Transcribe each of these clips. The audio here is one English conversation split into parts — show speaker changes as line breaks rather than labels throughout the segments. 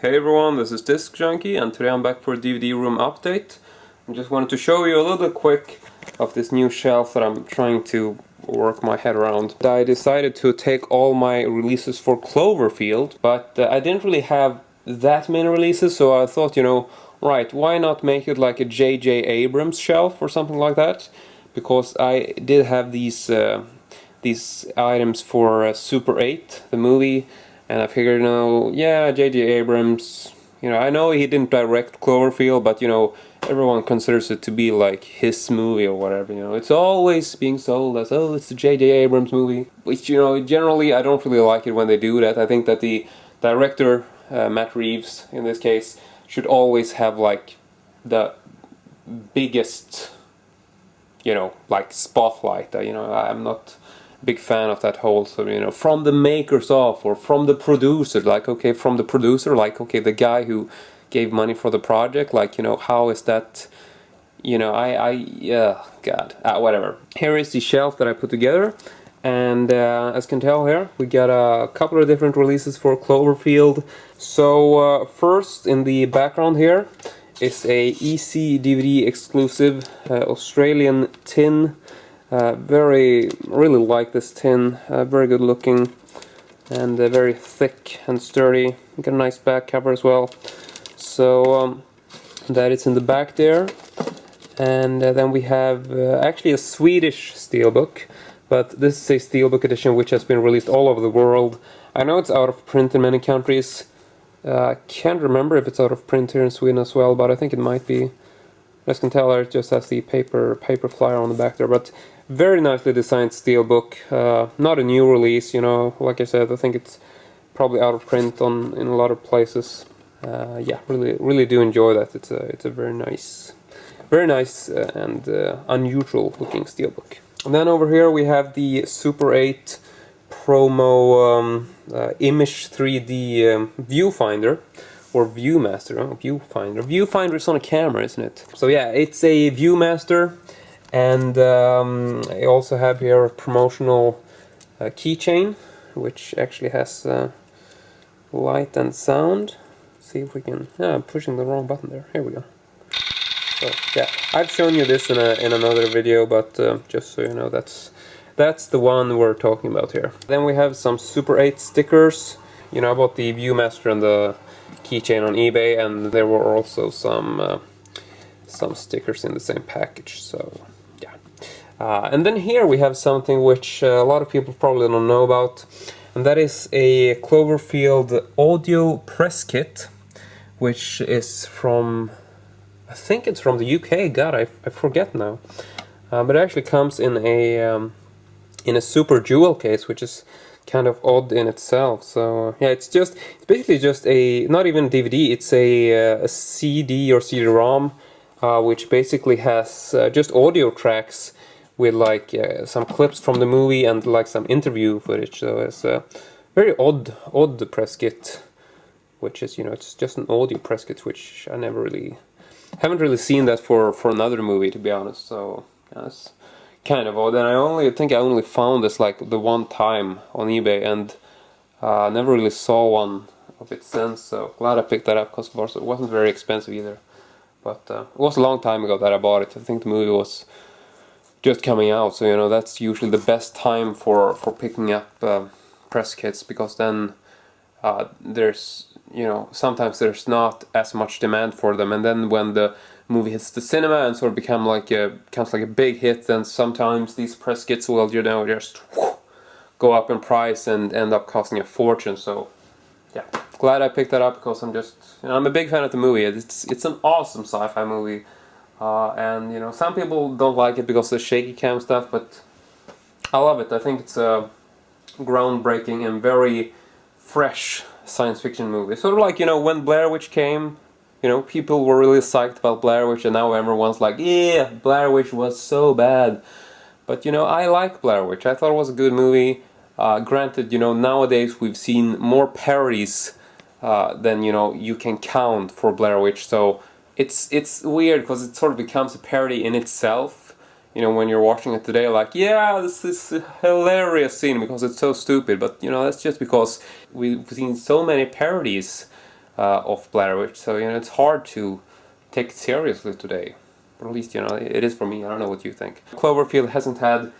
Hey everyone, this is Disc Junkie, and today I'm back for a DVD room update. I just wanted to show you a little bit quick of this new shelf that I'm trying to work my head around. I decided to take all my releases for Cloverfield, but I didn't really have that many releases, so I thought, right, why not make it like a J.J. Abrams shelf or something like that? Because I did have these items for Super 8, the movie. And I figured, yeah, J.J. Abrams, I know he didn't direct Cloverfield, but, everyone considers it to be like his movie or whatever, It's always being sold as, oh, it's the J.J. Abrams movie. Which, generally I don't really like it when they do that. I think that the director, Matt Reeves, in this case, should always have, like, the biggest, like, spotlight. I'm not big fan of that whole sort of, from the makers of, or from the producer, like, okay, from the producer, like, okay, the guy who gave money for the project, like, how is that, yeah, God, whatever. Here is the shelf that I put together, and as you can tell here, we got a couple of different releases for Cloverfield. So, first, in the background here, is a EC DVD exclusive Australian tin. Really like this tin, very good looking, and very thick and sturdy. Got a nice back cover as well. So that is in the back there. And then we have actually a Swedish steelbook, but this is a steelbook edition which has been released all over the world. I know it's out of print in many countries. Can't remember if it's out of print here in Sweden as well, but I think it might be. As you can tell, it just has the paper flyer on the back there, but very nicely designed steelbook. Not a new release, like I said, I think it's probably out of print in a lot of places. Yeah, really do enjoy that. It's a very nice and unusual looking steelbook. And then over here we have the Super 8 promo Image 3D viewfinder. Or Viewmaster, Viewfinder. Viewfinder is on a camera, isn't it? So yeah, it's a Viewmaster, and I also have here a promotional keychain, which actually has light and sound. Let's see if we can. I'm pushing the wrong button there. Here we go. So yeah, I've shown you this in another video, but just so you know, that's the one we're talking about here. Then we have some Super 8 stickers. I bought the Viewmaster and the keychain on eBay, and there were also some stickers in the same package. So yeah, and then here we have something which a lot of people probably don't know about, and that is a Cloverfield audio press kit, which is from, I think it's from the UK. God, I forget now, but it actually comes in a super jewel case, which is kind of odd in itself. So yeah, it's basically just a, not even DVD, it's a CD or CD-ROM, which basically has just audio tracks with like some clips from the movie and like some interview footage. So it's a very odd press kit, which is, it's just an audio press kit, which I haven't really seen that for another movie, to be honest. So yeah, it's kind of odd, and I think I only found this like the one time on eBay, and never really saw one of it since. So glad I picked that up, because it wasn't very expensive either. But it was a long time ago that I bought it. I think the movie was just coming out, so that's usually the best time for picking up press kits, because then there's sometimes there's not as much demand for them, and then when the movie hits the cinema and sort of becomes like a big hit, then sometimes these press kits will just go up in price and end up costing a fortune. So yeah, glad I picked that up, because I'm a big fan of the movie. It's an awesome sci-fi movie, and some people don't like it because of the shaky cam stuff, but I love it. I think it's a groundbreaking and very fresh science fiction movie. Sort of like, when Blair Witch came, people were really psyched about Blair Witch, and now everyone's like, yeah, Blair Witch was so bad. But, I like Blair Witch. I thought it was a good movie. Granted, nowadays we've seen more parodies than, you can count for Blair Witch. So it's weird, because it sort of becomes a parody in itself. When you're watching it today, like, yeah, this is a hilarious scene because it's so stupid. But, that's just because we've seen so many parodies of Blair Witch. So you know, it's hard to take it seriously today. Or at least, you know, it is for me. I don't know what you think. Cloverfield hasn't had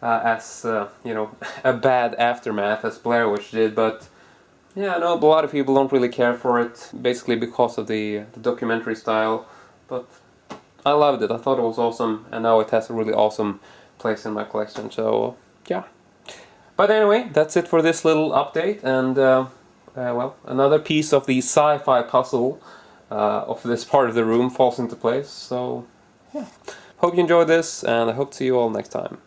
you know, a bad aftermath as Blair Witch did, but yeah, I know a lot of people don't really care for it, basically because of the documentary style, but I loved it. I thought it was awesome, and now it has a really awesome place in my collection, so yeah. But anyway, that's it for this little update, and well, another piece of the sci-fi puzzle of this part of the room falls into place, so yeah. Hope you enjoyed this, and I hope to see you all next time.